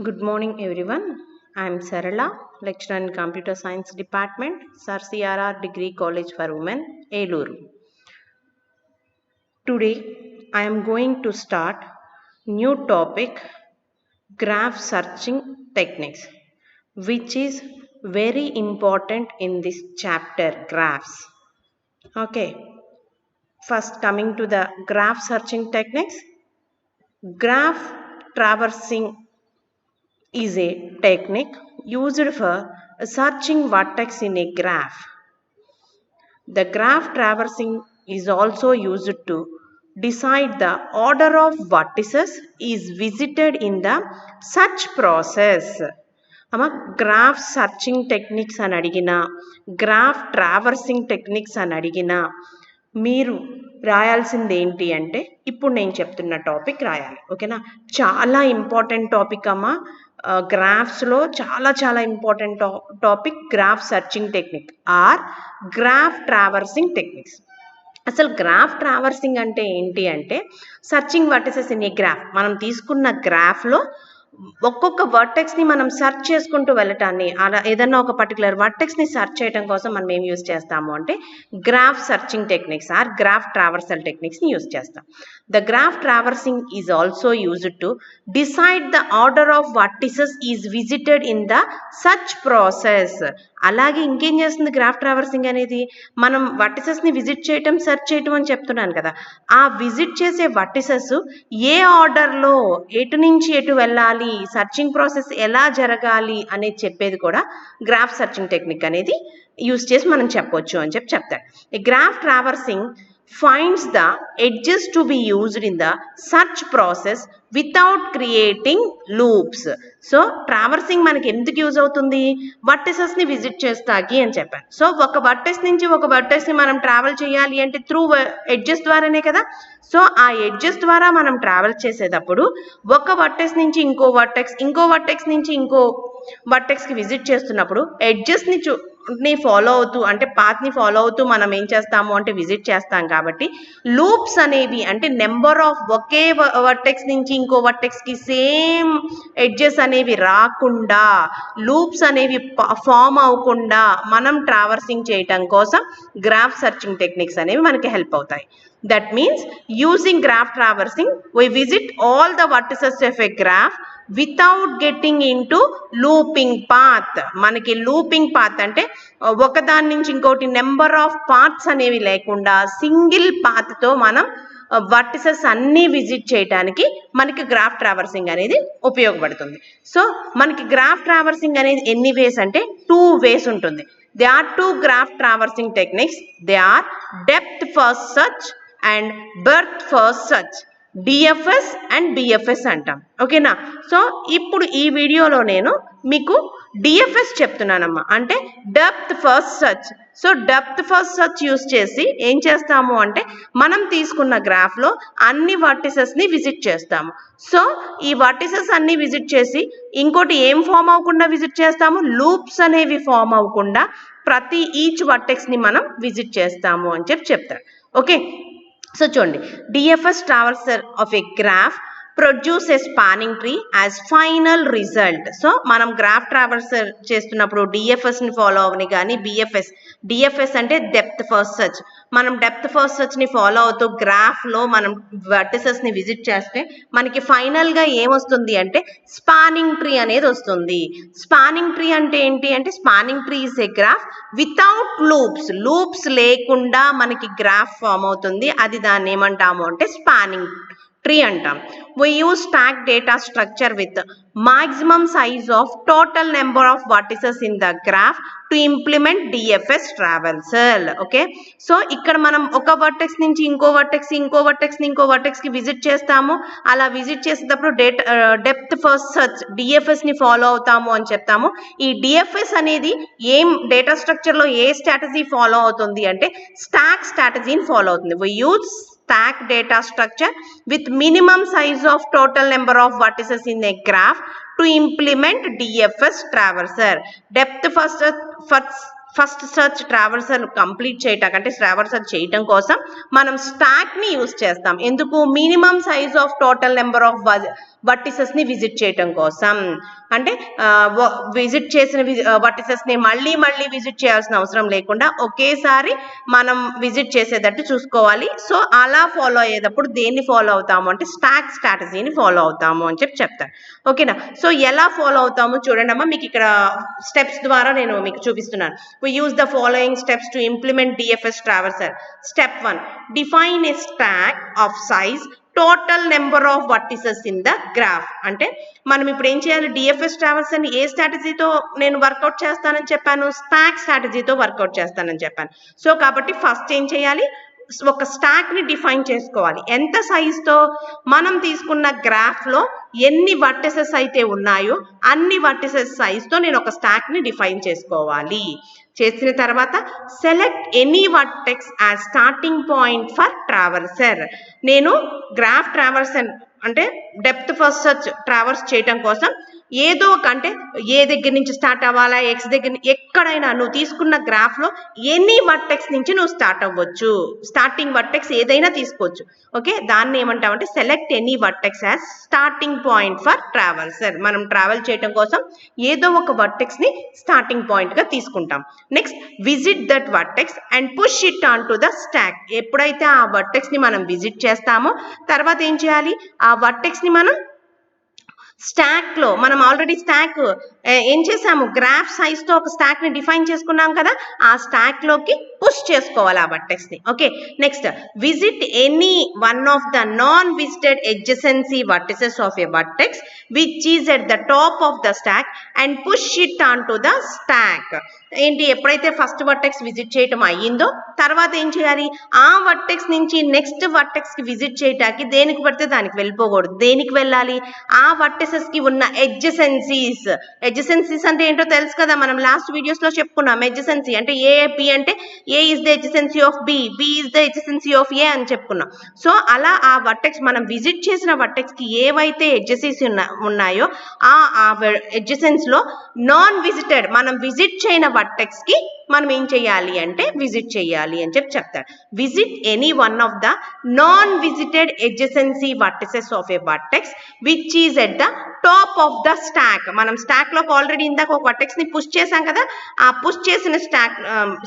Good morning everyone. I am Sarala, lecturer in Computer Science Department, Sir CRR Degree College for Women, Eluru. Today I am going to start new topic graph searching techniques, which is very important in this chapter graphs. Okay, first coming to the graph searching techniques. Graph traversing is a technique used for searching vertex in a graph. The graph traversing is also used to decide the order of vertices is visited in the search process. Graph searching techniques అని అడిగినా graph traversing techniques అని అడిగినా మీరు రాయాల్సింది ఏంటి అంటే ఇప్పుడు నేను చెప్తున్న టాపిక్ రాయాలి. ఓకేనా, చాలా ఇంపార్టెంట్ టాపిక్ అమ్మా. గ్రాఫ్స్లో చాలా important topic graph searching technique or graph traversing techniques. అసలు గ్రాఫ్ ట్రావర్సింగ్ అంటే ఏంటి అంటే searching vertices in a graph. మనం తీసుకున్న గ్రాఫ్లో ఒక్కొక్క వర్టెక్స్ని మనం సెర్చ్ చేసుకుంటూ వెళ్ళటాన్ని, అలా ఏదన్నా ఒక పర్టికులర్ వర్టెక్స్ని సెర్చ్ చేయడం కోసం మనం ఏం యూజ్ చేస్తాము అంటే graph searching techniques or graph traversal టెక్నిక్స్ని యూజ్ చేస్తాం. The graph traversing is also used to decide the order of vertices is visited in the search process. అలాగే ఇంకేం చేస్తుంది గ్రాఫ్ ట్రావర్సింగ్ అనేది, మనం వర్టిసెస్ని విజిట్ చేయటం సెర్చ్ చేయటం అని చెప్తున్నాను కదా, ఆ విజిట్ చేసే వర్టిసెస్ ఏ ఆర్డర్లో ఎటు నుంచి ఎటు వెళ్ళాలి, సర్చింగ్ ప్రాసెస్ ఎలా జరగాలి అనేది చెప్పేది కూడా గ్రాఫ్ సర్చింగ్ టెక్నిక్ అనేది యూజ్ చేసి మనం చెప్పొచ్చు అని చెప్తాడు. ఈ graph traversing finds the edges to be used in the search process without creating loops. So traversing మనకి ఎందుకు యూజ్ అవుతుంది, వర్టిసెస్ని విజిట్ చేస్తాకి అని చెప్పాను. సో ఒక వర్టెస్ నుంచి ఒక వర్టెస్ని మనం ట్రావెల్ చేయాలి అంటే త్రూ ఎడ్జెస్ ద్వారానే కదా. సో ఆ ఎడ్జెస్ ద్వారా మనం ట్రావెల్ చేసేటప్పుడు ఒక వర్టెక్స్ నుంచి ఇంకో వర్టెక్స్ నుంచి ఇంకో వర్టెక్స్కి విజిట్ చేస్తున్నప్పుడు ఎడ్జెస్ని ఫాలో అవుతూ అంటే పాత్ని ఫాలో అవుతూ మనం ఏం చేస్తాము అంటే విజిట్ చేస్తాం. కాబట్టి లూప్స్ అనేవి అంటే నెంబర్ ఆఫ్ ఒకే వర్టెక్స్ నుంచి ఇంకో వర్టెక్స్కి సేమ్ ఎడ్జెస్ అనేవి రాకుండా, లూప్స్ అనేవి ఫామ్ అవ్వకుండా మనం ట్రావర్సింగ్ చేయటం కోసం గ్రాఫ్ సర్చింగ్ టెక్నిక్స్ అనేవి మనకి హెల్ప్ అవుతాయి. That means using graph traversing, we visit all the vertices of a graph without getting into looping path. మనకి లూపింగ్ పాత్ అంటే ఒకదాని నుంచి ఇంకోటి నెంబర్ ఆఫ్ పాత్స్ అనేవి లేకుండా సింగిల్ పాత్తో మనం వర్టిసెస్ అన్నీ విజిట్ చేయడానికి మనకి గ్రాఫ్ ట్రావర్సింగ్ అనేది ఉపయోగపడుతుంది. సో మనకి గ్రాఫ్ ట్రావర్సింగ్ అనేది ఎన్ని వేస్ అంటే 2 వేస్ ఉంటుంది. They are 2 graph traversing techniques. They are depth first search and breadth first search, DFS and BFS అంటాం. ఓకేనా, సో ఇప్పుడు ఈ వీడియోలో నేను మీకు డిఎఫ్ఎస్ చెప్తున్నానమ్మా, అంటే depth first search. So depth first search use చేసి ఏం చేస్తాము అంటే మనం తీసుకున్న గ్రాఫ్లో అన్ని వర్టిసెస్ని విజిట్ చేస్తాము. సో ఈ వర్టిసెస్ అన్ని విజిట్ చేసి ఇంకోటి ఏం ఫామ్ అవ్వకుండా విజిట్ చేస్తాము, లూప్స్ అనేవి ఫామ్ అవ్వకుండా ప్రతి ఈచ్ వర్టెక్స్ని మనం విజిట్ చేస్తాము అని చెప్తాడు. ఓకే, సో చూడండి, DFS traversal of a graph produce a spanning tree as final result. So మనం గ్రాఫ్ ట్రావర్సర్ చేస్తున్నప్పుడు డిఎఫ్ఎస్ని ఫాలో అవని కానీ డిఎఫ్ఎస్ అంటే డెప్త్ ఫస్ట్ సర్చ్, మనం డెప్త్ ఫస్ట్ సర్చ్ని ఫాలో అవుతూ గ్రాఫ్లో మనం వర్టిసెస్ని విజిట్ చేస్తే మనకి ఫైనల్గా ఏమొస్తుంది అంటే స్పానింగ్ ట్రీ అనేది వస్తుంది. స్పానింగ్ ట్రీ అంటే ఏంటి అంటే spanning tree is a graph without loops లేకుండా మనకి గ్రాఫ్ ఫామ్ అవుతుంది. అది దాన్ని ఏమంటాము అంటే స్పానింగ్ ట్రీ అంటాం. We use stack data structure with maximum size of total number of vertices in the graph to implement DFS traversal. Okay, so ఇక్కడ మనం ఒక వర్టెక్స్ నుంచి ఇంకో వర్టెక్స్కి విజిట్ చేస్తాము. అలా విజిట్ చేసేటప్పుడు డెప్త్ ఫస్ట్ సర్చ్ డిఎఫ్ఎస్ని ఫాలో అవుతాము అని చెప్తాము. ఈ డిఎఫ్ఎస్ అనేది ఏం డేటా స్ట్రక్చర్లో ఏ స్ట్రాటజీ ఫాలో అవుతుంది అంటే స్టాక్ స్ట్రాటజీని ఫాలో అవుతుంది. We use stack data structure with minimum size of total number of vertices in a graph to implement DFS traverser. Depth first search traversal complete చేయటం అంటే traversal చేయటం కోసం మనం stock ని use చేస్తాం. ఎందుకు? Minimum size of total number of vertices ని visit చేయటం కోసం. అంటే విజిట్ చేసిన వర్టిసెస్ ని మళ్ళీ విజిట్ చేయాల్సిన అవసరం లేకుండా ఒకేసారి మనం విజిట్ చేసేటట్టు చూసుకోవాలి. సో అలా ఫాలో అయ్యేటప్పుడు దేన్ని ఫాలో అవుతాము అంటే స్టాక్ స్ట్రాటజీని ఫాలో అవుతాము అని చెప్తారు. ఓకేనా? సో ఎలా ఫాలో అవుతాము చూడండి అమ్మా, మీకు ఇక్కడ స్టెప్స్ ద్వారా నేను మీకు చూపిస్తున్నాను. We use the following steps to implement DFS traversal. Step 1. Define a stack of size total number of vertices in the graph. అంటే మనం ఇప్పుడు ఏం చేయాలి? డిఎఫ్ఎస్ ట్రావర్సల్ ని ఏ స్ట్రాటజీతో నేను వర్కౌట్ చేస్తానని చెప్పాను? స్టాక్ స్ట్రాటజీతో వర్కౌట్ చేస్తానని చెప్పాను. సో కాబట్టి ఫస్ట్ ఏం చేయాలి? ఒక స్టాక్ ని డిఫైన్ చేసుకోవాలి. ఎంత సైజ్ తో మనం తీసుకున్న గ్రాఫ్ లో ఎన్ని వర్టిసెస్ అయితే ఉన్నాయో అన్ని వర్టిసెస్ సైజ్ తో నేను ఒక స్టాక్ ని డిఫైన్ చేసుకోవాలి. చేసిన తర్వాత select any vertex as starting point for traversal. నేను గ్రాఫ్ ట్రావర్సల్ అంటే డెప్త్ ఫస్ట్ సెర్చ్ ట్రావర్స్ చేయటం కోసం ఏదో ఒక అంటే ఏ దగ్గర నుంచి స్టార్ట్ అవ్వాలా, ఎక్స్ దగ్గర ఎక్కడైనా నువ్వు తీసుకున్న గ్రాఫ్ లో ఎనీ వర్టెక్స్ నుంచి నువ్వు స్టార్ట్ అవ్వచ్చు. స్టార్టింగ్ వర్టెక్స్ ఏదైనా తీసుకోవచ్చు. ఓకే, దాన్ని ఏమంటామంటే select any vertex as starting point for traversal. మనం ట్రావెల్ చేయడం కోసం ఏదో ఒక వర్టెక్స్ ని స్టార్టింగ్ పాయింట్ గా తీసుకుంటాం. Next visit that vertex and push it on to the stock. ఎప్పుడైతే ఆ వర్టెక్స్ ని మనం విజిట్ చేస్తామో తర్వాత ఏం చేయాలి? ఆ వర్టెక్స్ ని మనం స్టాక్ లో మనం ఆల్రెడీ స్టాక్ ఏం చేసాము? గ్రాఫ్ సైజ్ తో ఒక స్టాక్ ని డిఫైన్ చేసుకున్నాం కదా, ఆ స్టాక్ లోకి పుష్ చేసుకోవాలి ఆ వర్టెక్స్ ని. Okay, next visit any one of the non visited adjacency vertices of a vertex which is at the top of the stack and push it onto the stack. ఏంటి? ఎప్పుడైతే first vertex visit చేయటం అయ్యిందో తర్వాత ఏం చేయాలి? ఆ vertex నుంచి next vertex కి విజిట్ చేయటానికి దేనికి పడితే దానికి వెళ్ళిపోకూడదు. దేనికి వెళ్ళాలి? ఆ వర్టెసెస్ కి ఉన్న ఎడ్జసెన్సీస్. ఎడ్జసెన్సీస్ అంటే ఏంటో తెలుసు కదా, మనం లాస్ట్ వీడియోస్ లో చెప్పుకున్నాం. ఎడ్జసెన్సీ అంటే ఏ, బి అంటే A is the adjacency of B, B is the adjacency of A అని చెప్పుకున్నాం. సో అలా ఆ వర్టెక్స్ మనం విజిట్ చేసిన వర్టెక్స్ కి ఏవైతే ఎడ్జసెన్స్ ఉన్నాయో ఆ ఎడ్జసెన్స్ లో నాన్ విజిటెడ్ మనం విజిట్ చేయని వర్టెక్స్ కి మనం ఏం చేయాలి అంటే విజిట్ చేయాలి అని చెప్తారు. Visit any one of the non visited adjacency vertices of a vertex which is at the top of the stack. మనం స్టాక్ లోకి ఆల్రెడీ ఇందాక ఒక వర్టెక్స్ ని పుష్ చేసాం కదా, ఆ పుష్ చేసిన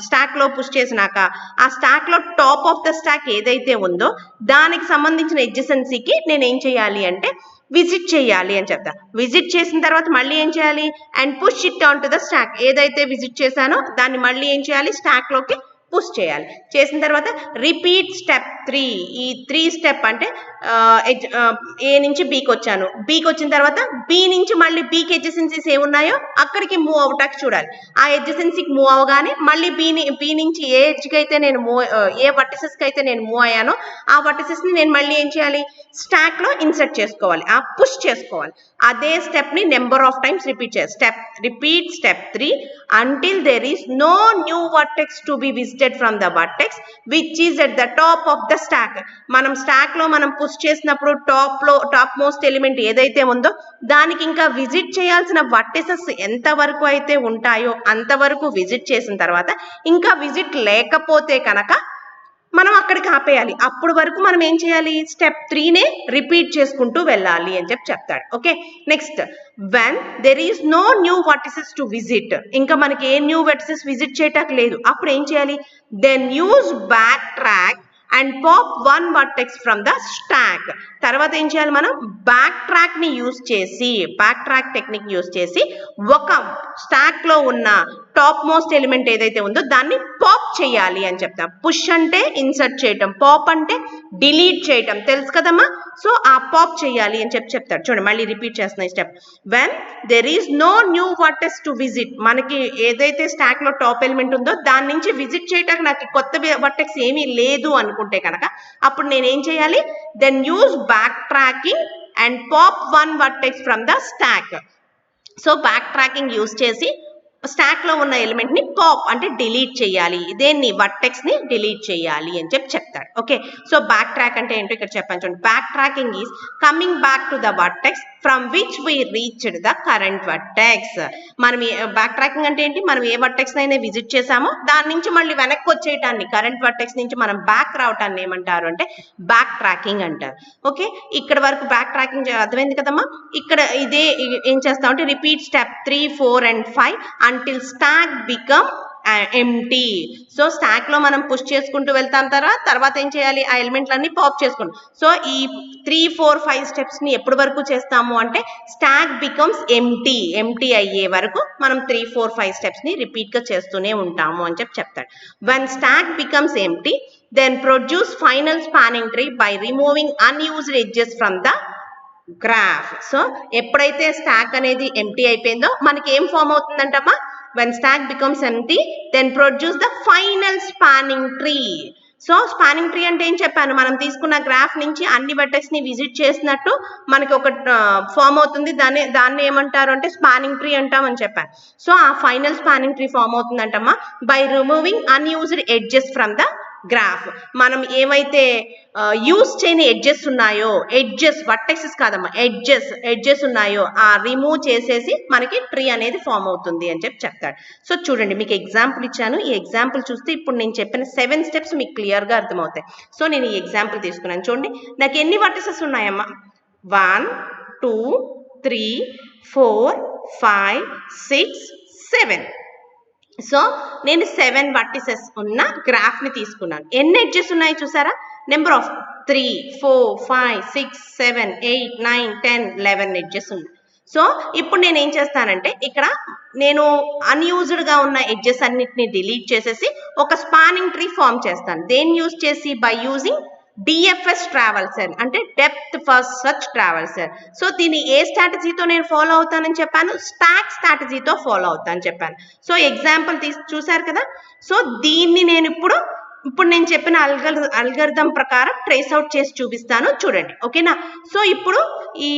స్టాక్ లో పుష్ చేసినాక ఆ స్టాక్ లో టాప్ ఆఫ్ ద స్టాక్ ఏదైతే ఉందో దానికి సంబంధించిన ఎడ్జసెన్సీకి నేను ఏం చేయాలి అంటే విజిట్ చేయాలి అని చెప్తా. విజిట్ చేసిన తర్వాత మళ్ళీ ఏం చేయాలి? And push it on to the stock. ఏదైతే విజిట్ చేశానో దాన్ని మళ్ళీ ఏం చేయాలి? స్టాక్ లోకి పుష్ చేయాలి. చేసిన తర్వాత రిపీట్ స్టెప్ 3. ఈ 3 స్టెప్ అంటే ఏ నుంచి బీకి వచ్చాను, బీకి వచ్చిన తర్వాత బి నుంచి మళ్ళీ బీకి ఎడ్జసెన్సీస్ ఏమున్నాయో అక్కడికి మూవ్ అవటానికి చూడాలి. ఆ ఎడ్జసెన్సీకి మూవ్ అవగానే మళ్ళీ బి నుంచి ఏ ఎడ్జ్కి అయితే నేను ఏ వర్టిసెస్ కి అయితే నేను మూవ్ అయ్యానో ఆ వర్టిసెస్ ని నేను మళ్ళీ ఏం చేయాలి? స్టాక్ లో ఇన్సర్ట్ చేసుకోవాలి, ఆ పుష్ చేసుకోవాలి. అదే స్టెప్ ని నెంబర్ ఆఫ్ టైమ్స్ రిపీట్ చేయాలి. Repeat step 3 until there is no new vertex to be visited from the vertex which is at the top of the stack. మనం స్టాక్ లో మనం పుష్ చేసినప్పుడు టాప్ మోస్ట్ ఎలిమెంట్ ఏదైతే ఉందో దానికి ఇంకా visit చేయాల్సిన వర్టిసెస్ ఎంత వరకు అయితే ఉంటాయో అంతవరకు విజిట్ చేసిన తర్వాత ఇంకా విజిట్ లేకపోతే కనుక మనం అక్కడికి ఆపేయాలి. అప్పుడు వరకు మనం ఏం చేయాలి? స్టెప్ 3నే రిపీట్ చేసుకుంటూ వెళ్ళాలి అని చెప్తాడు. Okay, next when there is no new vertices to visit. ఇంకా మనకి ఏ న్యూ వర్టిసెస్ విజిట్ చేయటానికి లేదు. అప్పుడు ఏం చేయాలి? Then use backtrack and pop one vertex from the stack. తర్వాత ఏం చేయాలి? మనం బ్యాక్ ట్రాక్ ని యూజ్ చేసి, బ్యాక్ ట్రాక్ టెక్నిక్ యూజ్ చేసి ఒక స్టాక్ లో ఉన్న టాప్ మోస్ట్ ఎలిమెంట్ ఏదైతే ఉందో దాన్ని పాప్ చేయాలి అని చెప్తాం. పుష్ అంటే ఇన్సర్ట్ చేయటం, పాప్ అంటే డిలీట్ చేయటం, తెలుసు కదమ్మా. సో ఆ పాప్ చేయాలి అని చెప్తాడు. చూడండి మళ్ళీ రిపీట్ చేస్తున్నా ఈ step. When there is no new vertex to visit, మనకి ఏదైతే స్టాక్ లో టాప్ ఎలిమెంట్ ఉందో దాని నుంచి విజిట్ చేయటానికి నాకు కొత్త వర్టెక్స్ ఏమీ లేదు అనుకుంటే కనుక అప్పుడు నేనేం చేయాలి? Then use backtracking and pop one vertex from the stack. So backtracking use చేసి స్టాక్ లో ఉన్న ఎలిమెంట్ ని పాప్ అంటే డిలీట్ చేయాలి, దేన్ని వర్టెక్స్ ని డిలీట్ చేయాలి అని చెప్తాడు. ఓకే, సో బ్యాక్ ట్రాక్ అంటే ఏంటో ఇక్కడ చెప్పాను చూడండి. Backtracking is coming back to the vertex from which we reached the current vertex. మనం బ్యాక్ ట్రాకింగ్ అంటే ఏంటి, మనం ఏ వర్టెక్స్ అయినా విజిట్ చేసామో దాని నుంచి మళ్ళీ వెనక్కి వచ్చేయటాన్ని, కరెంట్ వర్టెక్స్ నుంచి మనం బ్యాక్ రావటాన్ని ఏమంటారు అంటే బ్యాక్ ట్రాకింగ్ అంటారు. ఓకే, ఇక్కడ వరకు బ్యాక్ ట్రాకింగ్ అర్థమైంది కదమ్మా. ఇక్కడ ఇదే ఏం చేస్తాం అంటే repeat step 3, 4 and 5 until stack become empty. So stock లో మనం పుష్ చేసుకుంటూ వెళ్తాం, తర్వాత ఏం చేయాలి, ఆ ఎలిమెంట్లన్నీ పాప్ చేసుకుంటాం. సో ఈ 3, 4, 5 స్టెప్స్ ని ఎప్పటి వరకు చేస్తాము అంటే స్టాక్ బికమ్స్ ఎంటీ అయ్యే వరకు మనం 3, 4, 5 స్టెప్స్ ని రిపీట్ గా చేస్తూనే ఉంటాము అని చెప్తాడు. when stack becomes empty then produce final spanning tree by removing unused edges from the graph. So ఎప్పుడైతే స్టాక్ అనేది ఎంటీ అయిపోయిందో మనకి ఏం form అవుతుందంటమ్మా, when stack becomes empty then produce the final spanning tree. So spanning tree అంటే ఏం చెప్పాను, మనం తీసుకున్న గ్రాఫ్ నుంచి అన్ని వెర్టెక్స్ ని విజిట్ చేసినట్టు మనకి ఒక ఫామ్ అవుతుంది, దాన్ని ఏమంటారు అంటే స్పానింగ్ ట్రీ అంటామని చెప్పాను. సో ఆ ఫైనల్ స్పానింగ్ ట్రీ ఫామ్ అవుతుందంటమ్మా by removing unused edges from the graph. మనం ఏమైతే యూజ్ చేయని ఎడ్జెస్ ఉన్నాయో, ఎడ్జెస్ వర్టెక్సెస్ కాదమ్మా, ఎడ్జెస్ ఉన్నాయో ఆ రిమూవ్ చేసేసి మనకి ట్రీ అనేది ఫామ్ అవుతుంది అని చెప్తాడు. సో చూడండి, మీకు ఎగ్జాంపుల్ ఇచ్చాను, ఈ ఎగ్జాంపుల్ చూస్తే ఇప్పుడు నేను చెప్పిన 7 స్టెప్స్ మీకు క్లియర్ గా అర్థమవుతాయి. సో నేను ఈ ఎగ్జాంపుల్ తీసుకున్నాను చూడండి. నాకు ఎన్ని వర్టెక్సెస్ ఉన్నాయమ్మా, 1, 2, 3, 4, 5, 6, 7. సో నేను 7 వర్టిసెస్ ఉన్న గ్రాఫ్ ని తీసుకున్నాను. ఎన్ని ఎడ్జెస్ ఉన్నాయి చూసారా, నెంబర్ ఆఫ్ 3, 4, 5, 6, 7, 8, 9, 10, 11 ఎడ్జెస్ ఉన్నాయి. సో ఇప్పుడు నేను ఏం చేస్తానంటే ఇక్కడ నేను అన్యూజ్డ్ గా ఉన్న ఎడ్జెస్ అన్నిటిని డిలీట్ చేసేసి ఒక స్పానింగ్ ట్రీ ఫామ్ చేస్తాను. దేన్ని యూజ్ చేసి, బై యూజింగ్ డిఎఫ్ఎస్ ట్రావెల్సర్ అంటే డెప్త్ ఫస్ట్ సర్చ్ ట్రావెల్సర్. సో దీన్ని ఏ స్ట్రాటజీతో నేను ఫాలో అవుతానని చెప్పాను, స్టాక్ స్ట్రాటజీతో ఫాలో అవుతానని చెప్పాను. సో ఎగ్జాంపుల్ చూసారు కదా. సో దీన్ని నేను ఇప్పుడు నేను చెప్పిన అల్గరిథం ప్రకారం ట్రేస్ అవుట్ చేసి చూపిస్తాను చూడండి. ఓకేనా. సో ఇప్పుడు ఈ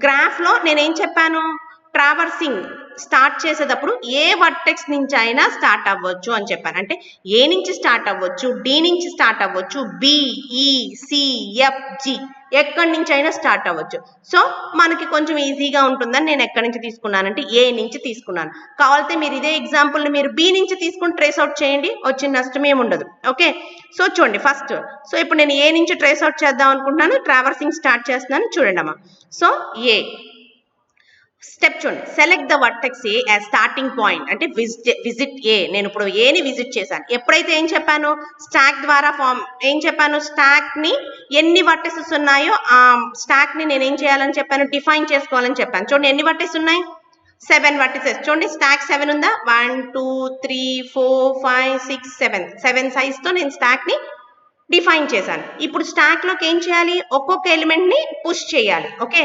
గ్రాఫ్ లో నేనేం చెప్పాను, ట్రావర్సింగ్ స్టార్ట్ చేసేటప్పుడు ఏ వర్టెక్స్ నుంచి అయినా స్టార్ట్ అవ్వచ్చు అని చెప్పాను. అంటే ఏ నుంచి స్టార్ట్ అవ్వచ్చు, డి నుంచి స్టార్ట్ అవ్వచ్చు, బి, ఈ, సి, ఎఫ్, జి ఎక్కడి నుంచి అయినా స్టార్ట్ అవ్వచ్చు. సో మనకి కొంచెం ఈజీగా ఉంటుందని నేను ఎక్కడి నుంచి తీసుకున్నానంటే ఏ నుంచి తీసుకున్నాను. కావాలంటే మీరు ఇదే ఎగ్జాంపుల్ ని మీరు బి నుంచి తీసుకుని ట్రేస్ అవుట్ చేయండి, వచ్చిన నష్టం ఏమి ఉండదు. ఓకే, సో చూడండి ఫస్ట్. సో ఇప్పుడు నేను ఏ నుంచి ట్రేస్ అవుట్ చేద్దాం అనుకుంటున్నాను, ట్రావర్సింగ్ స్టార్ట్ చేస్తున్నాను చూడండి అమ్మా. సో ఏ స్టెప్ చూడండి, select the vertex A as starting point అంటే విజిట్ ఏ. నేను ఇప్పుడు ఏని విజిట్ చేశాను. ఎప్పుడైతే ఏం చెప్పాను, స్టాక్ ద్వారా ఏం చెప్పాను, స్టాక్ ని ఎన్ని వర్టెక్సెస్ ఉన్నాయో ఆ స్టాక్ ని నేను ఏం చేయాలని చెప్పాను, డిఫైన్ చేసుకోవాలని చెప్పాను. చూడండి ఎన్ని వర్టెక్స్ ఉన్నాయి, 7 వర్టిసెస్. చూడండి స్టాక్ 7 ఉందా, 1, 2, 3, 4, 5, 6, 7 సైజ్ తో నేను స్టాక్ ని డిఫైన్ చేశాను. ఇప్పుడు స్టాక్ లోకి ఏం చేయాలి, ఒక్కొక్క ఎలిమెంట్ ని పుష్ చేయాలి. ఓకే,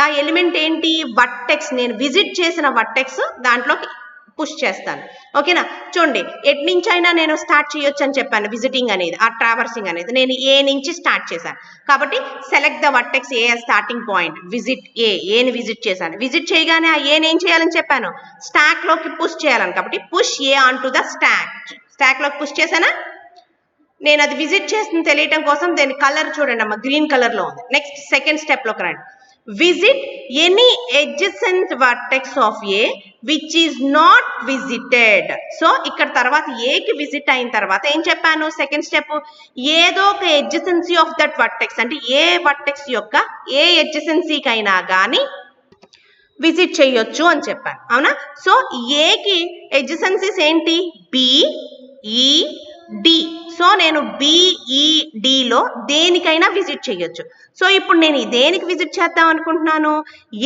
ఆ ఎలిమెంట్ ఏంటి, వర్టెక్స్, నేను విజిట్ చేసిన వర్టెక్స్ దాంట్లోకి పుష్ చేస్తాను. ఓకేనా. చూడండి ఎట్ నుంచి అయినా నేను స్టార్ట్ చేయొచ్చు అని చెప్పాను. విజిటింగ్ అనేది, ఆ ట్రావర్సింగ్ అనేది నేను ఏ నుంచి స్టార్ట్ చేశాను కాబట్టి select the vertex A starting point, visit ఏని విజిట్ చేశాను. విజిట్ చేయగానే ఆ ఏని ఏం చేయాలని చెప్పాను, స్టాక్ లోకి పుష్ చేయాలని. కాబట్టి push A on to the stack లోకి పుష్ చేశానా. నేను అది విజిట్ చేసిన తెలియటం కోసం దాని కలర్ చూడండి అమ్మా, గ్రీన్ కలర్ లో ఉంది. నెక్స్ట్ సెకండ్ స్టెప్ లోకి రండి, visit any adjacent vertex of A which is not visited. So ఇక్కడ తర్వాత ఏకి విజిట్ అయిన తర్వాత ఏం చెప్పాను, సెకండ్ స్టెప్, ఏదో ఒక adjacency of that vertex అంటే ఏ వర్టెక్స్ యొక్క ఏ adjacency కైనా కానీ విజిట్ చేయొచ్చు అని చెప్పాను, అవునా. సో ఏకి adjacencies ఏంటి, బి, ఈ, డి. సో నేను బిఈడిలో దేనికైనా విజిట్ చేయొచ్చు. సో ఇప్పుడు నేను దేనికి విజిట్ చేద్దాం అనుకుంటున్నాను,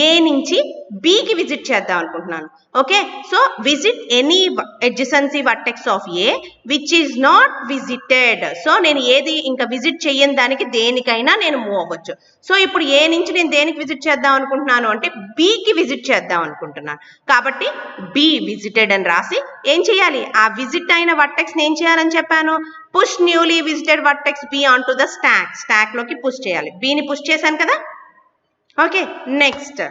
ఏ నుంచి బికి విజిట్ చేద్దాం అనుకుంటున్నాను. Okay, so visit any adjacency vertex of A which is not visited. So నేను ఏది ఇంకా విజిట్ చేయని దానికి దేనికైనా నేను మూవ్ అవ్వచ్చు. సో ఇప్పుడు ఏ నుంచి నేను దేనికి విజిట్ చేద్దాం అనుకుంటున్నాను అంటే బికి విజిట్ చేద్దాం అనుకుంటున్నాను. కాబట్టి బి విజిటెడ్ అని రాసి ఏం చేయాలి, ఆ విజిట్ అయిన వర్టెక్స్ ఏం చేయాలని చెప్పాను, push newly visited vertex be on to the stack లోకి పుష్ చేయాలి. బిని పుష్ చేశాను కదా. ఓకే, నెక్స్ట్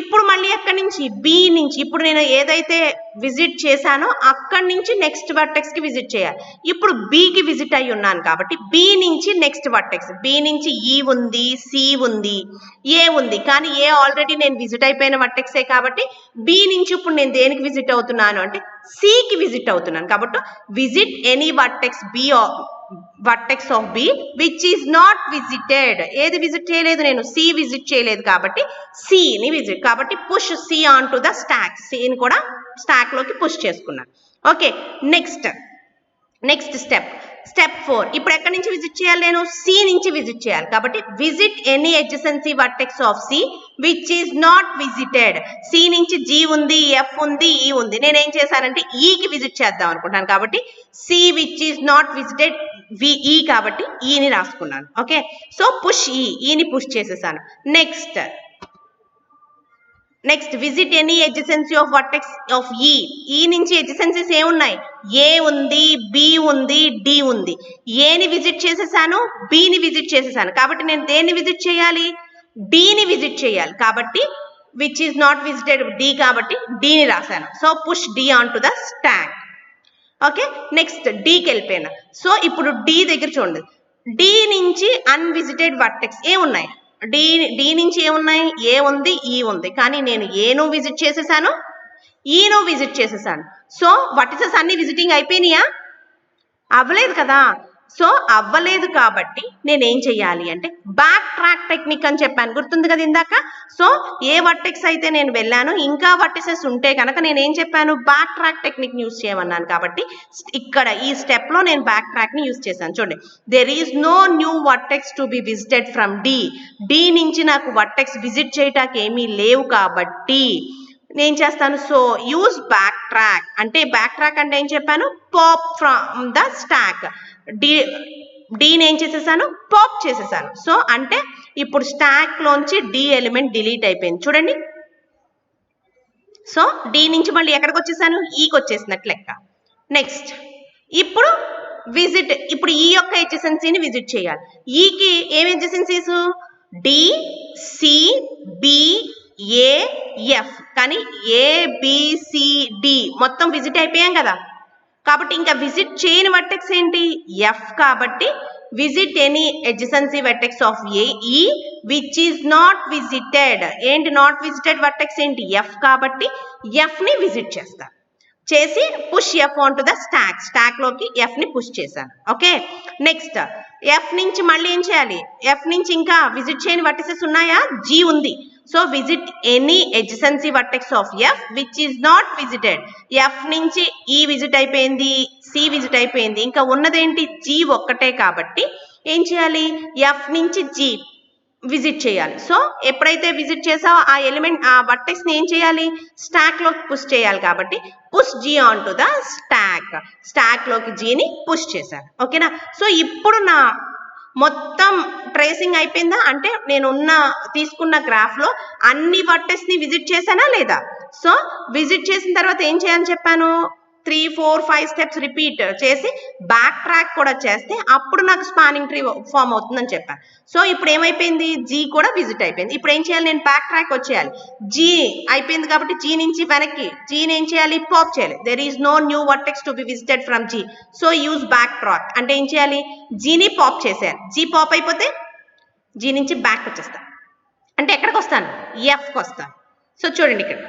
ఇప్పుడు మళ్ళీ ఎక్కడి నుంచి, బి నుంచి ఇప్పుడు నేను ఏదైతే విజిట్ చేశానో అక్కడి నుంచి నెక్స్ట్ వర్టెక్స్ కి విజిట్ చేయాలి. ఇప్పుడు బికి విజిట్ అయి ఉన్నాను కాబట్టి బి నుంచి నెక్స్ట్ వర్టెక్స్, బి నుంచి ఈ ఉంది, సి ఉంది, ఏ ఉంది, కానీ ఏ ఆల్రెడీ నేను విజిట్ అయిపోయిన వర్టెక్సే కాబట్టి బి నుంచి ఇప్పుడు నేను దేనికి విజిట్ అవుతున్నాను అంటే సికి విజిట్ అవుతున్నాను. కాబట్టి visit any vertex B vertex of B which is not visited. ఏది విజిట్ చేయలేదు నేను, సి విజిట్ చేయలేదు కాబట్టి సిని విజిట్, కాబట్టి push C on to the stack, సిని కూడా స్టాక్ లోకి పుష్ చేసుకున్నాను. Okay, next step 4. ఇప్పుడు ఎక్కడి నుంచి విజిట్ చేయాలి నేను, సి నుంచి విజిట్ చేయాలి కాబట్టి visit any adjacency vertex of C which is not visited. C నుంచి జి ఉంది, ఎఫ్ ఉంది, ఈ ఉంది, నేనేం చేశానంటే ఈకి విజిట్ చేద్దాం అనుకుంటాను కాబట్టి C which is not visited E కాబట్టి ఈని రాసుకున్నాను. ఓకే, సో పుష్ ఈని పుష్ చేసేసాను. Next visit any adjacency of vertex of E నుంచి ఎడ్జసెన్సీస్ ఏమున్నాయి, ఏ ఉంది, బి ఉంది, డి ఉంది. ఏని విజిట్ చేసేసాను, బిని విజిట్ చేసేసాను కాబట్టి నేను దేన్ని విజిట్ చేయాలి, డిని విజిట్ చేయాలి కాబట్టి which is not visited D కాబట్టి డిని రాశాను. So push D on to the stack. Okay, next డికి వెళ్ళిపోయినా. సో ఇప్పుడు డి దగ్గర చూడండి, డి నుంచి అన్విజిటెడ్ వర్టెక్స్ ఏమున్నాయి, డి నుంచి ఏమున్నాయి, ఏ ఉంది, ఈ ఉంది, కానీ నేను ఏను విజిట్ చేసేసాను, ఈను విజిట్ చేసేసాను. సో వర్టిసెస్ అన్ని విజిటింగ్ అయిపోయినాయా, అవ్వలేదు కదా. సో అవ్వలేదు కాబట్టి నేనేం చెయ్యాలి అంటే బ్యాక్ ట్రాక్ టెక్నిక్ అని చెప్పాను, గుర్తుంది కదా ఇందాక. సో ఏ వర్టెక్స్ అయితే నేను వెళ్ళాను ఇంకా వర్టిసెస్ ఉంటే కనుక నేనేం చెప్పాను, బ్యాక్ ట్రాక్ టెక్నిక్ యూజ్ చేయమన్నాను కాబట్టి ఇక్కడ ఈ స్టెప్ లో నేను బ్యాక్ ట్రాక్ ని యూజ్ చేశాను. చూడండి, there is no new vertex to be visited from D నుంచి నాకు వర్టెక్స్ విజిట్ చేయటానికి ఏమీ లేవు కాబట్టి నేను చేస్తాను. సో యూజ్ బ్యాక్ ట్రాక్ అంటే ఏం చెప్పాను, పాప్ ఫ్రమ్ ద స్టాక్. డీని ఏం చేసేసాను, పాప్ చేసేసాను. సో అంటే ఇప్పుడు స్టాక్ లోంచి డి ఎలిమెంట్ డిలీట్ అయిపోయింది చూడండి. సో డి నుంచి మళ్ళీ ఎక్కడికి వచ్చేసాను, ఈకి వచ్చేసినట్లు లెక్క. నెక్స్ట్ ఇప్పుడు ఇప్పుడు ఈ యొక్క ఎడ్జసెన్సీని విజిట్ చేయాలి. ఈకి ఏం ఎడ్జసెన్సీస్, డి, సి, బి, ఏ, ఎఫ్, కానీ ఏ, బి, సి, డి మొత్తం విజిట్ అయిపోయాం కదా. కాబట్టి ఇంకా విజిట్ చేయని వర్టెక్స్ ఏంటి, ఎఫ్, కాబట్టి visit any adjacency vertex of ఈ విచ్ ఈస్ నాట్ విజిటెడ్. ఏంటి నాట్ విజిటెడ్ వర్టెక్స్ ఏంటి, ఎఫ్, కాబట్టి ఎఫ్ ని విజిట్ చేసి push F on to the stack లోకి ఎఫ్ ని పుష్ చేశాను. ఓకే, నెక్స్ట్ ఎఫ్ నుంచి మళ్ళీ ఏం చేయాలి, ఎఫ్ నుంచి ఇంకా విజిట్ చేయని వర్టిసెస్ ఉన్నాయా, జీ ఉంది. So visit any adjacency vertex of F which is not visited. F నుంచి ఈ విజిట్ అయిపోయింది, సి విజిట్ అయిపోయింది, ఇంకా ఉన్నదేంటి జీ ఒక్కటే కాబట్టి ఏం చేయాలి, ఎఫ్ నుంచి జీ విజిట్ చేయాలి. సో ఎప్పుడైతే విజిట్ చేసావో ఆ ఎలిమెంట్ ఆ వర్టెక్స్ ని ఏం చేయాలి, స్టాక్ లోకి పుష్ చేయాలి కాబట్టి push G on to the stack లోకి జీని పుష్ చేశాను. ఓకేనా. సో ఇప్పుడు నా మొత్తం ట్రేసింగ్ అయిపోయిందా అంటే నేను తీసుకున్న గ్రాఫ్ లో అన్ని వర్టెక్స్ ని విజిట్ చేశానా లేదా. సో విజిట్ చేసిన తర్వాత ఏం చేయాలని చెప్పాను, 3, 4, 5 స్టెప్స్ రిపీట్ చేసి బ్యాక్ ట్రాక్ కూడా చేస్తే అప్పుడు నాకు స్పానింగ్ ట్రీ ఫామ్ అవుతుందని చెప్పాను. సో ఇప్పుడు ఏమైపోయింది, జీ కూడా విజిట్ అయిపోయింది. ఇప్పుడు ఏం చేయాలి, నేను బ్యాక్ ట్రాక్ వచ్చేయాలి. జీ అయిపోయింది కాబట్టి జీ నుంచి వెనక్కి జీని ఏం చేయాలి, పాప్ చేయాలి. There is no new vertex to be visited from G. So use backtrack అంటే ఏం చేయాలి, జీని పాప్ చేసేయాలి. జీ పాప్ అయిపోతే జీ నుంచి బ్యాక్ వచ్చేస్తాను, అంటే ఎక్కడికి వస్తాను, ఎఫ్కి వస్తాను. సో చూడండి ఇక్కడ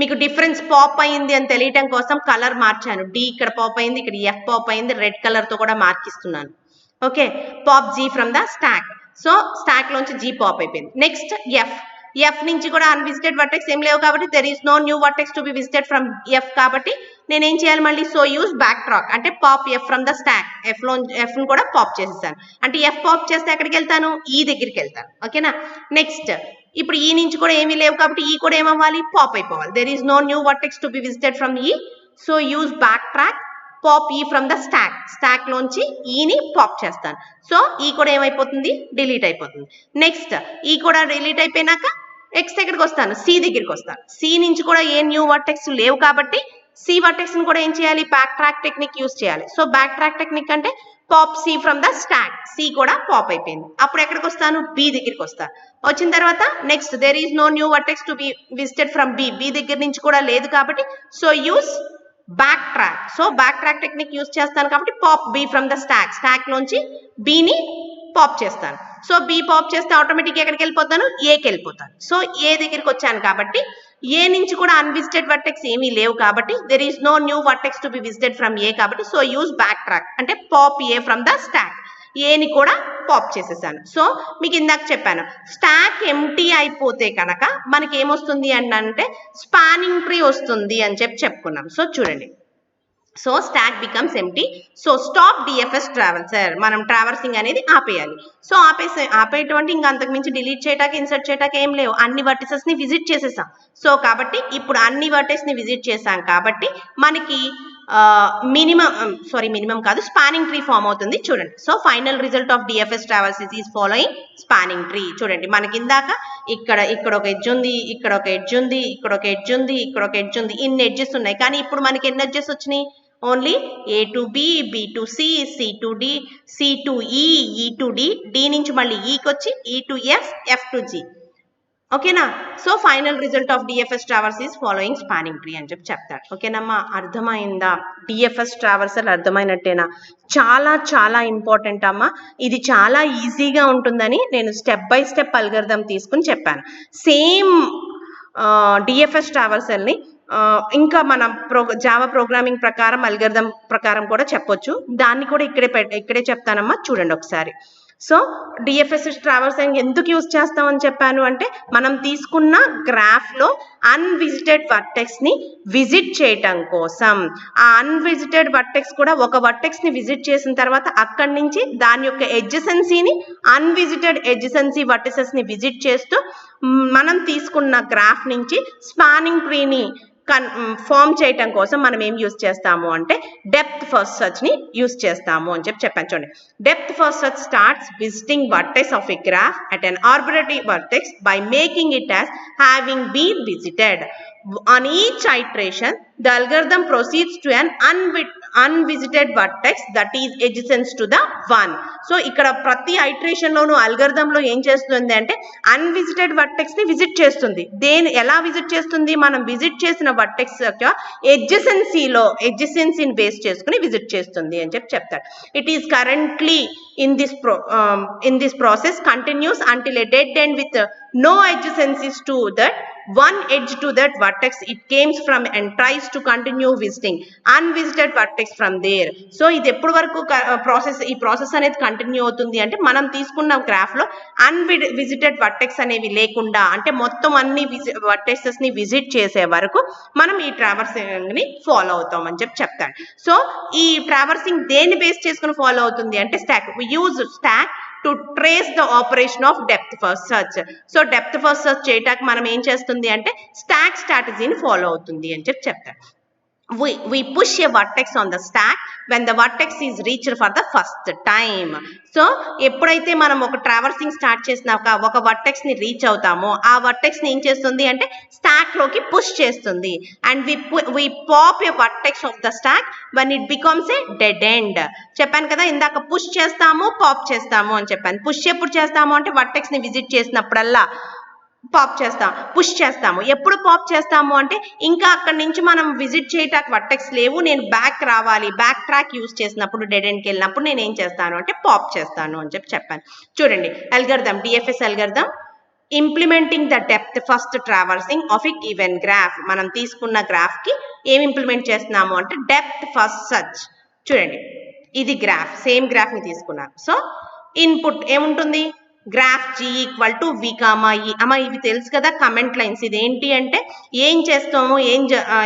మీకు డిఫరెన్స్ పాప్ అయింది అని తెలియటం కోసం కలర్ మార్చాను. డి ఇక్కడ పాప్ అయింది, ఇక్కడ ఎఫ్ పాప్ అయింది, రెడ్ కలర్ తో కూడా మార్కిస్తున్నాను. Okay, pop G from the stack. So stack లోంచి జీ పాప్ అయిపోయింది. నెక్స్ట్ ఎఫ్ నుంచి కూడా అన్విజిటెడ్ వర్టెక్స్ ఏం లేవు కాబట్టి there is no new vertex to be visited from F కాబట్టి నేనేం చేయాలి మళ్ళీ, సో యూజ్ బ్యాక్ ట్రాక్ అంటే pop F from the stack. F ను కూడా పాప్ చేసేసాను. అంటే ఎఫ్ పాప్ చేస్తే ఎక్కడికి వెళ్తాను, ఈ దగ్గరికి వెళ్తాను. ఓకేనా. నెక్స్ట్ ఇప్పుడు ఈ నుంచి కూడా ఏమీ లేవు కాబట్టి ఈ కూడా ఏమవ్వాలి, పాప్ అయిపోవాలి. There is no new vertex to be visited from E. So use backtrack, pop E from the stack లోంచి ఈని పాప్ చేస్తాను. సో ఈ కూడా ఏమైపోతుంది, డిలీట్ అయిపోతుంది. నెక్స్ట్ ఈ కూడా డిలీట్ అయిపోయినాక నెక్స్ట్ ఎక్కడికి వస్తాను, సి దగ్గరికి వస్తాను. సి నుంచి కూడా ఏ న్యూ వర్టెక్స్ లేవు కాబట్టి సి వర్టెక్స్ ని కూడా ఏం చేయాలి, బ్యాక్ ట్రాక్ టెక్నిక్ యూస్ చేయాలి. సో బ్యాక్ ట్రాక్ టెక్నిక్ అంటే pop C from the stack, C కూడా పాప్ అయిపోయింది. అప్పుడు ఎక్కడికి వస్తాను, బి దగ్గరికి వస్తాను. వచ్చిన తర్వాత next there is no new vertex to be visited from B, B దగ్గర నుంచి కూడా లేదు కాబట్టి so use backtrack. So backtrack technique use చేస్తాను కాబట్టి pop B from the stack, stack లోంచి బిని పాప్ చేస్తాను. సో బి పాప్ చేస్తే ఆటోమేటిక్ ఎక్కడికి వెళ్ళిపోతాను, ఏకి వెళ్ళిపోతాను. సో ఏ దగ్గరికి వచ్చాను కాబట్టి ఏ నుంచి కూడా అన్విజిటెడ్ వర్టెక్స్ ఏమీ లేవు కాబట్టి there is no new vertex to be visited from A కాబట్టి సో యూజ్ బ్యాక్ ట్రాక్ అంటే pop A from the stack, ఏని కూడా పాప్ చేసేసాను. సో మీకు ఇందాక చెప్పాను స్టాక్ ఎంటీ అయిపోతే కనుక మనకి ఏమొస్తుంది అంటే స్పానింగ్ ట్రీ వస్తుంది అని చెప్పుకున్నాం. సో చూడండి, so stack becomes empty. So stop DFS traversal, మనం ట్రావర్సింగ్ అనేది ఆపేయాలి. సో ఆపేటువంటి ఇంకా అంతకు మించి డిలీట్ చేయటానికి ఇన్సర్ట్ చేయటానికి ఏం లేవు, అన్ని వర్టిసెస్ ని విజిట్ చేసేసాం. సో కాబట్టి ఇప్పుడు అన్ని వర్టెక్స్ ని విజిట్ చేసాం కాబట్టి మనకి మినిమం కాదు, స్పానింగ్ ట్రీ ఫామ్ అవుతుంది. చూడండి, so final result of DFS traversals is following spanning tree. చూడండి మనకి ఇందాక ఇక్కడ ఒక ఎడ్జ్ ఉంది, ఇక్కడ ఒక ఎడ్జ్ ఉంది, ఇక్కడ ఒక ఎడ్జ్ ఉంది, ఇక్కడ ఒక ఎడ్జ్ ఉంది, ఇన్ని ఎడ్జెస్ ఉన్నాయి. కానీ ఇప్పుడు మనకి ఎన్ని ఎడ్జెస్ వచ్చినాయి, only A to B, B to C, C to D, C to E, E to D, D నుంచి మళ్ళీ ఈకి వచ్చి E to F, F to G. ఓకేనా. So final result of DFS traversal is following spanning tree అని చెప్తాడు. ఓకేనమ్మా, అర్థమైందా? DFS traversal అర్థమైనట్టేనా? చాలా చాలా ఇంపార్టెంట్ అమ్మా, ఇది చాలా ఈజీగా ఉంటుందని నేను స్టెప్ బై స్టెప్ అల్గోరిథం తీసుకుని చెప్పాను. సేమ్ డిఎఫ్ఎస్ ట్రావర్సల్ని ఇంకా మనం జావా ప్రోగ్రామింగ్ ప్రకారం అల్గోరిథం ప్రకారం కూడా చెప్పొచ్చు, దాన్ని కూడా ఇక్కడే చెప్తానమ్మా. చూడండి ఒకసారి. సో డిఎఫ్ఎస్ ట్రావర్సింగ్ ఎందుకు యూజ్ చేస్తామని చెప్పాను అంటే మనం తీసుకున్న గ్రాఫ్లో అన్విజిటెడ్ వర్టెక్స్ని విజిట్ చేయటం కోసం. ఆ అన్విజిటెడ్ వర్టెక్స్ కూడా ఒక వర్టెక్స్ని విజిట్ చేసిన తర్వాత అక్కడి నుంచి దాని యొక్క ఎడ్జసెన్సీని అన్విజిటెడ్ ఎడ్జసెన్సీ వర్టిసెస్ని విజిట్ చేస్తూ మనం తీసుకున్న గ్రాఫ్ నుంచి స్పానింగ్ ట్రీని ఫామ్ చేయటం కోసం మనం ఏం యూజ్ చేస్తాము అంటే డెప్త్ ఫస్ట్ సర్చ్ ని యూజ్ చేస్తాము అని చెప్పాను. చూడండి, depth first search starts visiting vertex of a graph at an arbitrary vertex by making it as having been visited. On each iteration, the algorithm proceeds to an unvisited vertex that is adjacent to the one. So ఇక్కడ ప్రతి iteration లోను algorithm లో ఏం చేస్తుంది అంటే అన్విజిటెడ్ vertex ని visit చేస్తుంది. ఎలా visit చేస్తుంది, మనం విజిట్ చేసిన వర్టెక్స్ యొక్క ఎడ్జసెన్సీని బేస్ చేసుకుని విజిట్ చేస్తుంది అని చెప్తాడు. It is currently in this process continues until a dead end with no adjacencies to that one edge to that vertex it comes from and tries to continue visiting unvisited vertex from there. So ఇది ఎప్పుడు వరకు ఈ process అనేది continue అవుతుంది అంటే మనం తీసుకున్న graph లో అన్విజిటెడ్ వర్టెక్స్ అనేవి లేకుండా, అంటే మొత్తం అన్ని వర్టెక్సెస్ ని విజిట్ చేసే వరకు మనం ఈ ట్రావర్సింగ్ ని ఫాలో అవుతాం అని చెప్తాడు. సో ఈ ట్రావర్సింగ్ దేన్ని బేస్ చేసుకుని ఫాలో అవుతుంది అంటే stock. we use stack to trace the operation of depth first search. So depth first search చేయటానికి మనం ఏం చేస్తుంది అంటే స్టాక్ స్ట్రాటజీని ఫాలో అవుతుంది అని చెప్తారు. we push a vertex on the stack when the vertex is reached for the first time. So ఎప్పుడైతే మనం ఒక ట్రావర్సింగ్ స్టార్ట్ చేసినాక ఒక వర్టెక్స్ ని రీచ్ అవుతామో ఆ వర్టెక్స్ ని ఏం చేస్తుంది అంటే స్టాక్ లోకి పుష్ చేస్తుంది. And we pop a vertex of the stack when it becomes a dead end. చెప్పాను కదా ఇందాక, పుష్ చేస్తాము పాప్ చేస్తాము అని చెప్పాను. పుష్ ఎప్పుడు చేస్తాము అంటే వర్టెక్స్ ని విజిట్ చేసినప్పుడల్లా పాప్ చేస్తాం, పుష్ చేస్తాము. ఎప్పుడు పాప్ చేస్తాము అంటే ఇంకా అక్కడి నుంచి మనం విజిట్ చేయటానికి వర్టెక్స్ లేవు, నేను బ్యాక్ రావాలి, బ్యాక్ ట్రాక్ యూజ్ చేసినప్పుడు డెడ్ ఎండ్కి వెళ్ళినప్పుడు నేను ఏం చేస్తాను అంటే పాప్ చేస్తాను అని చెప్పాను. చూడండి algorithm, DFS algorithm implementing the depth first traversing of a given graph. మనం తీసుకున్న గ్రాఫ్ కి ఏం ఇంప్లిమెంట్ చేస్తున్నాము అంటే డెప్త్ ఫస్ట్ సర్చ్. చూడండి ఇది గ్రాఫ్, సేమ్ గ్రాఫ్ ని తీసుకున్నాను. సో ఇన్పుట్ ఏముంటుంది, graph G equal to V comma E. అమ్మా ఇవి తెలుసు కదా కమెంట్ లైన్స్. ఇది ఏంటి అంటే ఏం చేస్తాము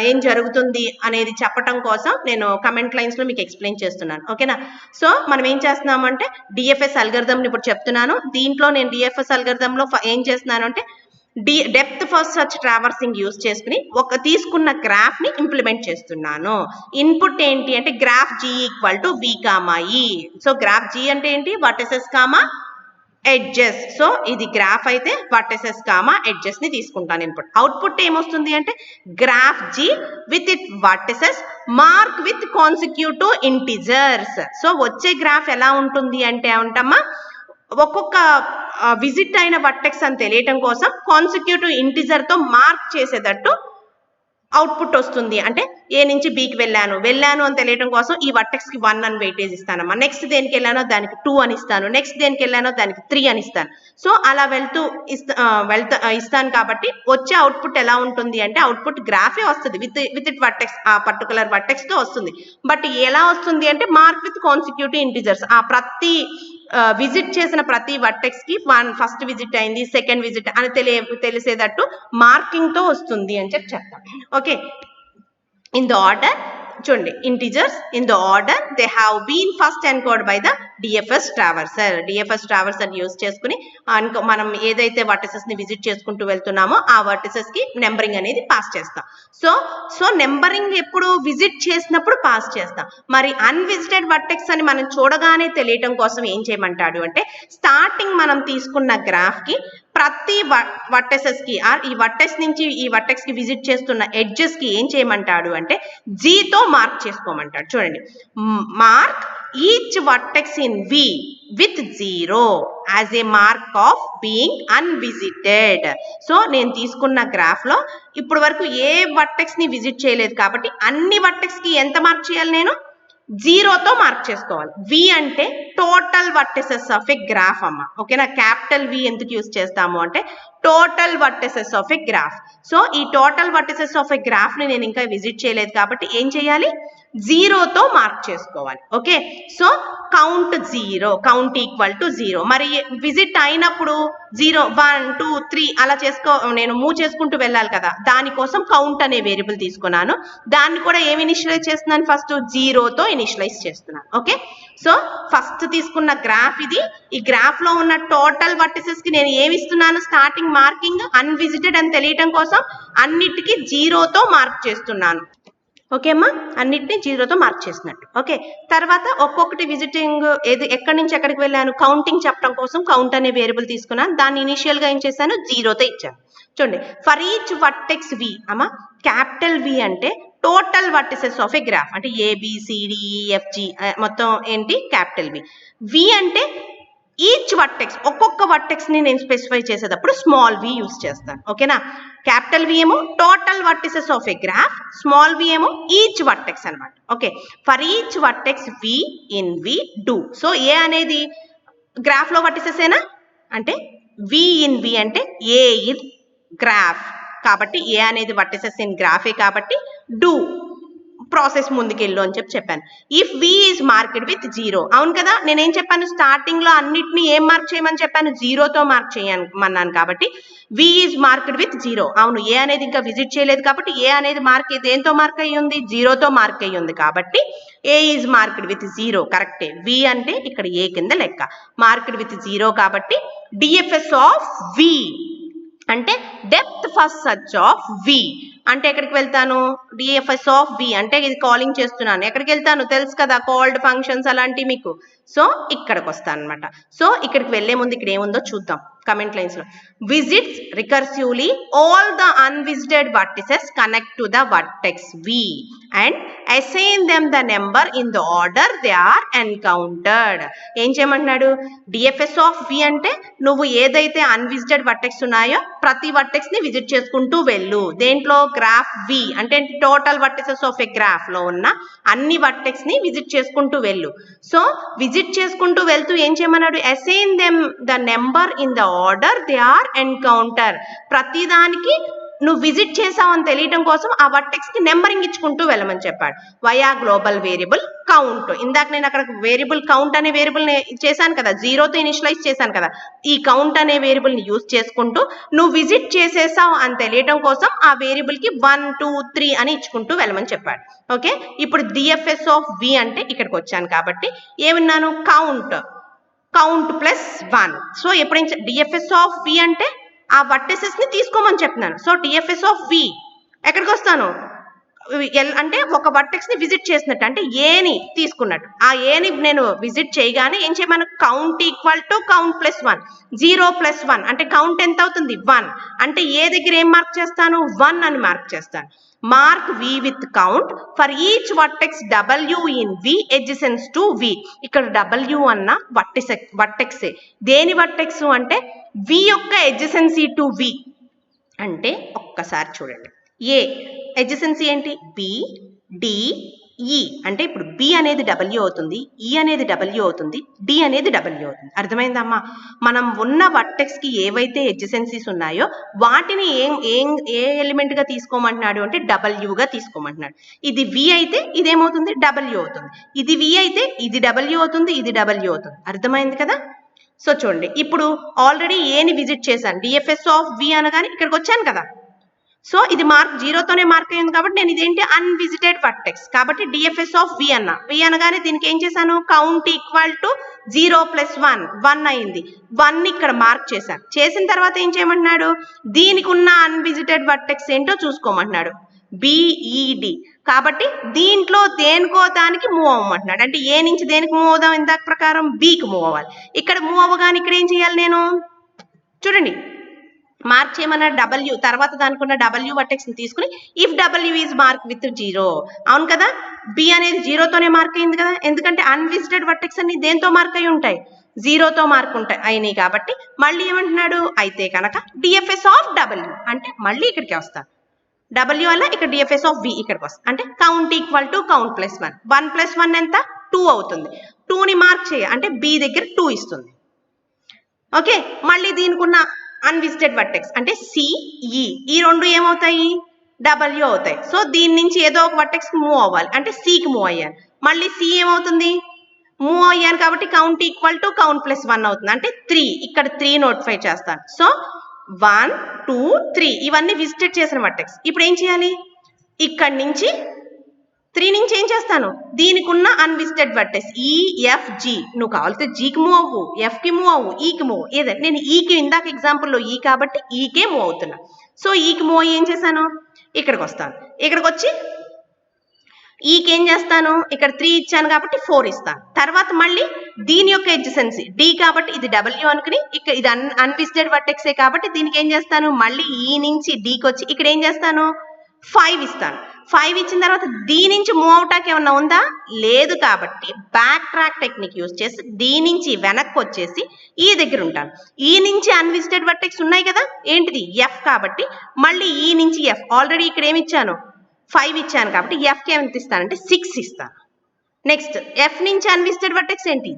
ఏం జరుగుతుంది అనేది చెప్పటం కోసం నేను కమెంట్ లైన్స్ లో మీకు ఎక్స్ప్లెయిన్ చేస్తున్నాను. ఓకేనా. సో మనం ఏం చేస్తున్నాము అంటే డిఎఫ్ఎస్ అల్గోరిథం ఇప్పుడు చెప్తున్నాను. దీంట్లో నేను డిఎఫ్ఎస్ అల్గోరిథం లో ఏం చేస్తున్నాను అంటే depth first search traversing use చేసుకుని ఒక తీసుకున్న గ్రాఫ్ ని ఇంప్లిమెంట్ చేస్తున్నాను. ఇన్పుట్ ఏంటి అంటే graph G equal to V comma E. So graph G అంటే ఏంటి, వర్టిసెస్ కామా ఎడ్జెస్. సో ఇది గ్రాఫ్ అయితే వర్టిసెస్ కామా ఎడ్జెస్ ని తీసుకుంటాను ఇన్పుట్. అవుట్పుట్ ఏమొస్తుంది అంటే graph G with it vertices mark with consecutive integers. So వచ్చే గ్రాఫ్ ఎలా ఉంటుంది అంటే ఉంటామా, ఒక్కొక్క విజిట్ అయిన వర్టెక్స్ అని తెలియటం కోసం కాన్సిక్యూటివ్ ఇంటిజర్ తో మార్క్ చేసేటట్టు అవుట్పుట్ వస్తుంది. అంటే ఏ నుంచి బికి వెళ్ళాను అని తెలియడం కోసం ఈ వర్టెక్స్ కి 1 అని వెయిటేజ్ ఇస్తానమ్మా. నెక్స్ట్ దేనికి వెళ్ళానో దానికి 2 అని ఇస్తాను, నెక్స్ట్ దేనికి వెళ్ళానో దానికి 3 అని ఇస్తాను. సో అలా ఇస్తాను కాబట్టి వచ్చే అవుట్పుట్ ఎలా ఉంటుంది అంటే అవుట్పుట్ గ్రాఫే వస్తుంది విత్ ఇట్ వర్టెక్స్, ఆ పర్టికులర్ వర్టెక్స్ తో వస్తుంది. బట్ ఎలా వస్తుంది అంటే మార్క్ విత్ కాన్సిక్యూటివ్ ఇంటిజర్స్. ఆ ప్రతి విజిట్ చేసిన ప్రతి వర్టెక్స్ కి ఫస్ట్ విజిట్ అయింది, సెకండ్ విజిట్ అని తెలిసేటట్టు మార్కింగ్ తో వస్తుంది అని చెప్తాం. ఓకే, ఇన్ ద ఆర్డర్ చూడండి, integers in the order they have been first encode by the DFS traversal. DFS traversal use చేసుకుని మనం ఏదైతే వర్టిసెస్ ని విజిట్ చేసుకుంటూ వెళ్తున్నామో ఆ వర్టిసెస్ కి నెంబరింగ్ అనేది పాస్ చేస్తాం. సో నెంబరింగ్ ఎప్పుడు విజిట్ చేసినప్పుడు పాస్ చేస్తాం. మరి అన్విజిటెడ్ వర్టెక్స్ అని మనం చూడగానే తెలియటం కోసం ఏం చేయమంటాడు అంటే స్టార్టింగ్ మనం తీసుకున్న గ్రాఫ్ కి ప్రతి వర్టెసెస్ కి ఈ వర్టెక్స్ నుంచి ఈ వర్టెక్స్ కి విజిట్ చేస్తున్న ఎడ్జెస్ కి ఏం చేయమంటాడు అంటే జీతో మార్క్ చేసుకోమంటాడు. చూడండి, mark each vertex in V with 0 as a mark of being unvisited. సో నేను తీసుకున్న గ్రాఫ్ లో ఇప్పుడు వరకు ఏ వర్టెక్స్ ని విజిట్ చేయలేదు కాబట్టి అన్ని వర్టెక్స్ కి ఎంత మార్క్ చేయాలి, నేను 0తో మార్క్ చేసుకోవాలి. వి అంటే total vertices of a graph అమ్మ. ఓకేనా, క్యాపిటల్ వి ఎందుకు యూజ్ చేస్తాము అంటే total vertices of a graph. So ఈ total vertices of a graph ని నేను ఇంకా విజిట్ చేయలేదు కాబట్టి ఏం చేయాలి, 0తో మార్క్ చేసుకోవాలి. Okay, so count 0, count equal to 0. మరి విజిట్ అయినప్పుడు 0, 1, 2, 3 అలా నేను మూవ్ చేసుకుంటూ వెళ్ళాలి కదా, దానికోసం కౌంట్ అనే వేరియబుల్ తీసుకున్నాను. దాన్ని కూడా ఏమి ఇనిషియలైజ్ చేస్తున్నాను, ఫస్ట్ 0తో ఇనిషియలైజ్ చేస్తున్నాను. ఓకే, సో ఫస్ట్ తీసుకున్న గ్రాఫ్ ఇది. ఈ గ్రాఫ్ లో ఉన్న టోటల్ వర్టిసెస్ కి నేను ఏమి ఇస్తున్నాను, స్టార్టింగ్ మార్కింగ్ అన్విజిటెడ్ అని తెలియటం కోసం అన్నిటికీ 0తో మార్క్ చేస్తున్నాను. ఓకే అమ్మా, అన్నిటిని 0తో మార్క్ చేసినట్టు. ఓకే, తర్వాత ఒక్కొక్కటి విజిటింగ్ ఎక్కడి నుంచి ఎక్కడికి వెళ్ళాను కౌంటింగ్ చెప్పడం కోసం కౌంట్ అనే వేరియబుల్ తీసుకున్నాను. దాన్ని ఇనిషియల్ గా ఏం చేశాను, 0తో ఇచ్చాను. చూడండి, ఫర్ ఈచ్ వర్టెక్స్ వి అమ్మా, క్యాపిటల్ వి అంటే total vertices of a graph అంటే ABCDEFG మొత్తం ఏంటి క్యాపిటల్ వి. వి అంటే ఈచ్ వర్టెక్స్, ఒక్కొక్క వర్టెక్స్ ని నేను స్పెసిఫై చేసేటప్పుడు స్మాల్ వి యూజ్ చేస్తాను. ఓకేనా, క్యాపిటల్ వి ఏమో total vertices of a graph, small V ఏమో ఈచ్ వర్టెక్స్ అనమాట. Okay, for each vertex V in V do. So A అనేది గ్రాఫ్ లో వర్టిసెస్ ఏనా అంటే వి ఇన్ వి అంటే ఏ ఇన్ గ్రాఫ్ కాబట్టి ఏ అనేది వర్టిసెస్ ఇన్ గ్రాఫే కాబట్టి డూ ప్రాసెస్ ముందుకెళ్ళు అని చెప్పాను. If V is marked with 0, అవును కదా, నేనేం చెప్పాను స్టార్టింగ్ లో అన్నిటిని ఏం మార్క్ చేయమని చెప్పాను, 0తో మార్క్ చేయమన్నాను కాబట్టి వి ఈజ్ మార్క్డ్ విత్ 0. అవును, ఏ అనేది ఇంకా విజిట్ చేయలేదు కాబట్టి ఏ అనేది మార్క్ దేంతో మార్క్ అయ్యి ఉంది, 0తో మార్క్ అయ్యి ఉంది కాబట్టి ఏ ఈజ్ మార్క్డ్ విత్ 0 కరెక్టే. వి అంటే ఇక్కడ ఏ కింద లెక్క, మార్క్డ్ విత్ 0 కాబట్టి డిఎఫ్ఎస్ ఆఫ్ వి అంటే డెప్త్ ఫస్ట్ సర్చ్ ఆఫ్ వి. అంటే ఎక్కడికి వెళ్తాను, డిఎఫ్ఎస్ ఆఫ్ వి అంటే ఇది కాలింగ్ చేస్తున్నాను, ఎక్కడికి వెళ్తాను తెలుసు కదా, కాల్డ్ ఫంక్షన్స్ అలాంటివి మీకు. సో ఇక్కడికి వస్తాను అనమాట. సో ఇక్కడికి వెళ్లే ముందు ఇక్కడ ఏముందో చూద్దాం కమెంట్ లైన్స్ లో. Visits recursively all the unvisited vertices connected to the vertex V and assign them the number in the order they are encountered. ఏం చేయమంటున్నాడు, డిఎఫ్ఎస్ ఆఫ్ వి అంటే నువ్వు ఏదైతే అన్విజిటెడ్ వర్టెక్స్ ఉన్నాయో ప్రతి వర్టెక్స్ ని విజిట్ చేసుకుంటూ వెళ్ళు. దేంట్లో, గ్రాఫ్ వి అంటే total vertices of a graph లో ఉన్న అన్ని వర్టెక్స్ ని విజిట్ చేసుకుంటూ వెళ్ళు. సో విజిట్ చేసుకుంటూ వెళ్తూ ఏం చేయమన్నాడు, assign them the number in the order they are encounter. ప్రతిదానికి నువ్వు విజిట్ చేసావని తెలియటం కోసం ఆ వర్టెక్స్ కి నెంబరింగ్ ఇచ్చుకుంటూ వెళ్ళమని చెప్పాడు. Via global variable count. ఇందాక నేను అక్కడ వేరియబుల్ కౌంట్ అనే వేరియబుల్ చేశాను కదా, 0తో ఇనిషియలైజ్ చేశాను కదా, ఈ కౌంట్ అనే వేరియబుల్ ని యూజ్ చేసుకుంటూ నువ్వు విజిట్ చేసేసావు అని తెలియటం కోసం ఆ వేరియబుల్ కి 1, 2, 3 అని ఇచ్చుకుంటూ వెళ్ళమని చెప్పాడు. ఓకే, ఇప్పుడు డిఎఫ్ఎస్ ఆఫ్ వి అంటే ఇక్కడికి వచ్చాను కాబట్టి ఏమన్నాను, కౌంట్ ప్లస్ 1. సో ఎప్పుడైనా డిఎఫ్ఎస్ ఆఫ్ వి అంటే ఆ వర్టిసెస్ ని తీసుకోమని చెప్తున్నాను. సో డిఎఫ్ఎస్ ఆఫ్ వి ఎక్కడికి వస్తాను, అంటే ఒక వర్టెక్స్ ని విజిట్ చేసినట్టు, అంటే ఏని తీసుకున్నట్టు. ఆ ఏని నేను విజిట్ చేయగానే ఏం చేయమను, count equal to count plus 1, 0 plus 1 అంటే కౌంట్ ఎంత అవుతుంది 1, అంటే ఏ దగ్గర ఏం మార్క్ చేస్తాను 1 అని మార్క్ చేస్తాను. Mark v with count for each vertex w in v adjacent to v. ఇక్కడ w అన్న వర్టెక్సే. దేని వర్టెక్స్ అంటే v యొక్క adjacency టు v. అంటే ఒక్కసారి చూడండి, ఏ adjacency ఏంటి b d e, అంటే ఇప్పుడు b అనేది w అవుతుంది, e అనేది w అవుతుంది, d అనేది w అవుతుంది. అర్థమైందమ్మా? మనం ఉన్న వర్టెక్స్ కి ఏవైతే adjacencies ఉన్నాయో వాటిని ఏ ఎలిమెంట్ గా తీసుకోమంటున్నాడు అంటే w గా తీసుకోమంటున్నాడు. ఇది v అయితే ఇదేమవుతుంది w అవుతుంది, ఇది v అయితే ఇది w అవుతుంది, ఇది w అవుతుంది. అర్థమైంది కదా? సో చూడండి, ఇప్పుడు ఆల్రెడీ ఏని విజిట్ చేశాను, డిఎఫ్ఎస్ ఆఫ్ v అనగానే ఇక్కడికి వచ్చాను కదా. సో ఇది మార్క్ 0తోనే మార్క్ అయింది కాబట్టి నేను ఇదేంటి అన్విజిటెడ్ వర్టెక్స్ కాబట్టి డిఎఫ్ఎస్ ఆఫ్ v అన్న. v అనగానే దీనికి ఏం చేశాను, కౌంట్ ఈక్వల్ టు 0 ప్లస్ 1 అయింది. 1 ఇక్కడ మార్క్ చేశాను. చేసిన తర్వాత ఏం చేయమంటున్నాడు, దీనికి ఉన్న అన్విజిటెడ్ వర్టెక్స్ ఏంటో చూసుకోమంటున్నాడు, బిఈడి. కాబట్టి దీంట్లో దేనికో దానికి మూవ్ అవ్వమంటున్నాడు. అంటే ఏ నుంచి దేనికి మూవ్ అవుదాం, ఇందాక ప్రకారం బికి మూవ్ అవ్వాలి. ఇక్కడ మూవ్ అవ్వగానే ఇక్కడ ఏం చేయాలి, నేను చూడండి మార్క్ చేయమన్నా w, తర్వాత దానికి ఉన్న w వర్టెక్స్ ని తీసుకుని if w is mark with 0. అవును కదా, b అనేది 0తోనే మార్క్ అయింది కదా, ఎందుకంటే అన్విజిటెడ్ వర్టెక్స్ అన్ని దేంతో మార్క్ అయి ఉంటాయి 0తో మార్క్ ఉంటాయి అయినాయి. కాబట్టి మళ్ళీ ఏమంటున్నాడు, అయితే కనుక డిఎఫ్ఎస్ ఆఫ్ w అంటే మళ్ళీ ఇక్కడికి వస్తాను, w వల్ల ఇక్కడ డిఎఫ్ఎస్ ఆఫ్ v ఇక్కడికి వస్తుంది. అంటే count equal to count plus 1, 1 plus 1 ఎంత 2 అవుతుంది. 2ని మార్క్ చేయ అంటే b దగ్గర 2 ఇస్తుంది. ఓకే, మళ్ళీ దీనికి ఉన్న అన్విజిటెడ్ వర్టెక్స్ అంటే సిఈ, ఈ రెండు ఏమవుతాయి w అవుతాయి. సో దీని నుంచి ఏదో ఒక వర్టెక్స్ కి మూవ్ అవ్వాలి, అంటే సికి మూవ్ అయ్యాను. మళ్ళీ సి ఏమవుతుంది, మూవ్ అయ్యాను కాబట్టి count equal to count plus 1 అవుతుంది, అంటే 3. ఇక్కడ 3 నోటిఫై చేస్తాను. సో 1 2 3 ఇవన్నీ విజిటెడ్ చేసిన వర్టెక్స్. ఇప్పుడు ఏం చేయాలి, ఇక్కడి నుంచి 3 నుంచి ఏం చేస్తాను, దీనికి ఉన్న అన్విజిటెడ్ వర్టెక్స్ ఈఎఫ్జి, నువ్వు కావాలితే జీకి మూవ్ అవ్వు, ఎఫ్కి మూవ్ అవ్వు, ఈకి మూవ్, ఏదైనా. నేను ఈకి ఇందాక ఎగ్జాంపుల్లో ఈ కాబట్టి ఈకే మూవ్ అవుతున్నా. సో ఈకి మూవ్ అయ్యి ఏం చేశాను, ఇక్కడికి వస్తాను. ఇక్కడికి వచ్చి ఈకి ఏం చేస్తాను, ఇక్కడ 3 ఇచ్చాను కాబట్టి 4 ఇస్తాను. తర్వాత మళ్ళీ దీని యొక్క ఎడ్జెసెన్సీ డి కాబట్టి ఇది w అనుకుని, ఇక్కడ ఇది అన్విజిటెడ్ వర్టెక్సే కాబట్టి దీనికి ఏం చేస్తాను, మళ్ళీ ఈ నుంచి డీకి వచ్చి ఇక్కడ ఏం చేస్తాను 5 ఇస్తాను. 5 ఇచ్చిన తర్వాత దీని నుంచి మూవ్ అవటానికి ఏమన్నా ఉందా, లేదు. కాబట్టి బ్యాక్ ట్రాక్ టెక్నిక్ యూజ్ చేసి దీని నుంచి వెనక్కి వచ్చేసి ఈ దగ్గర ఉంటాను. ఈ నుంచి అన్విజిటెడ్ వర్టెక్స్ ఉన్నాయి కదా, ఏంటిది ఎఫ్, కాబట్టి మళ్ళీ ఈ నుంచి ఎఫ్, ఆల్రెడీ ఇక్కడ ఏమి ఇచ్చాను 5 ఇచ్చాను కాబట్టి ఎఫ్కి ఏమి ఇస్తానంటే 6 ఇస్తాను. నెక్స్ట్ ఎఫ్ నుంచి అన్విజిటెడ్ వర్టెక్స్ ఏంటి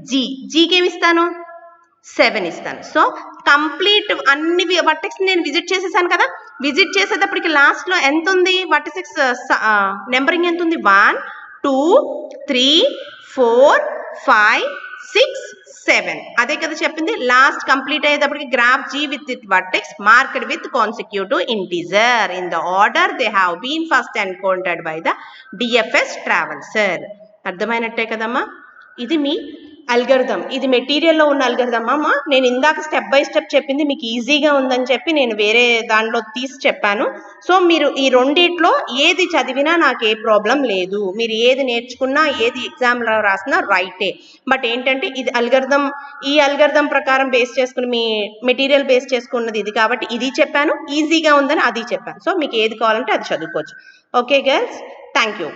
జీకి ఏమి ఇస్తాను 7 ఇస్తాను. సో కంప్లీట్ అన్ని వర్టెక్స్ నేను విజిట్ చేసేసాను కదా. విజిట్ చేసేటప్పటికి లాస్ట్ లో ఎంత ఉంది, వర్టెక్స్ నెంబరింగ్ ఎంత ఉంది, 1 2 3 4 5 6 7. అదే కదా చెప్పింది. లాస్ట్ కంప్లీట్ అయ్యేటప్పటికి graph G with it vertex marked with consecutive integer in the order they have been first encountered by the DFS traversal. అర్థమైనట్టే కదమ్మా. ఇది మీ అల్గరిథం, ఇది మెటీరియల్లో ఉన్న అల్గరిథం అమ్మా. నేను ఇందాక స్టెప్ బై స్టెప్ చెప్పింది మీకు ఈజీగా ఉందని చెప్పి నేను వేరే దానిలో తీసి చెప్పాను. సో మీరు ఈ రెండిట్లో ఏది చదివినా నాకు ఏ ప్రాబ్లం లేదు, మీరు ఏది నేర్చుకున్నా ఏది ఎగ్జామ్లో రాసినా రైటే. బట్ ఏంటంటే ఇది అల్గరిథం, ఈ అల్గరిథం ప్రకారం బేస్ చేసుకుని మీ మెటీరియల్ బేస్ చేసుకున్నది ఇది కాబట్టి ఇది చెప్పాను, ఈజీగా ఉందని అది చెప్పాను. సో మీకు ఏది కావాలంటే అది చదువుకోవచ్చు. Okay girls, thank you.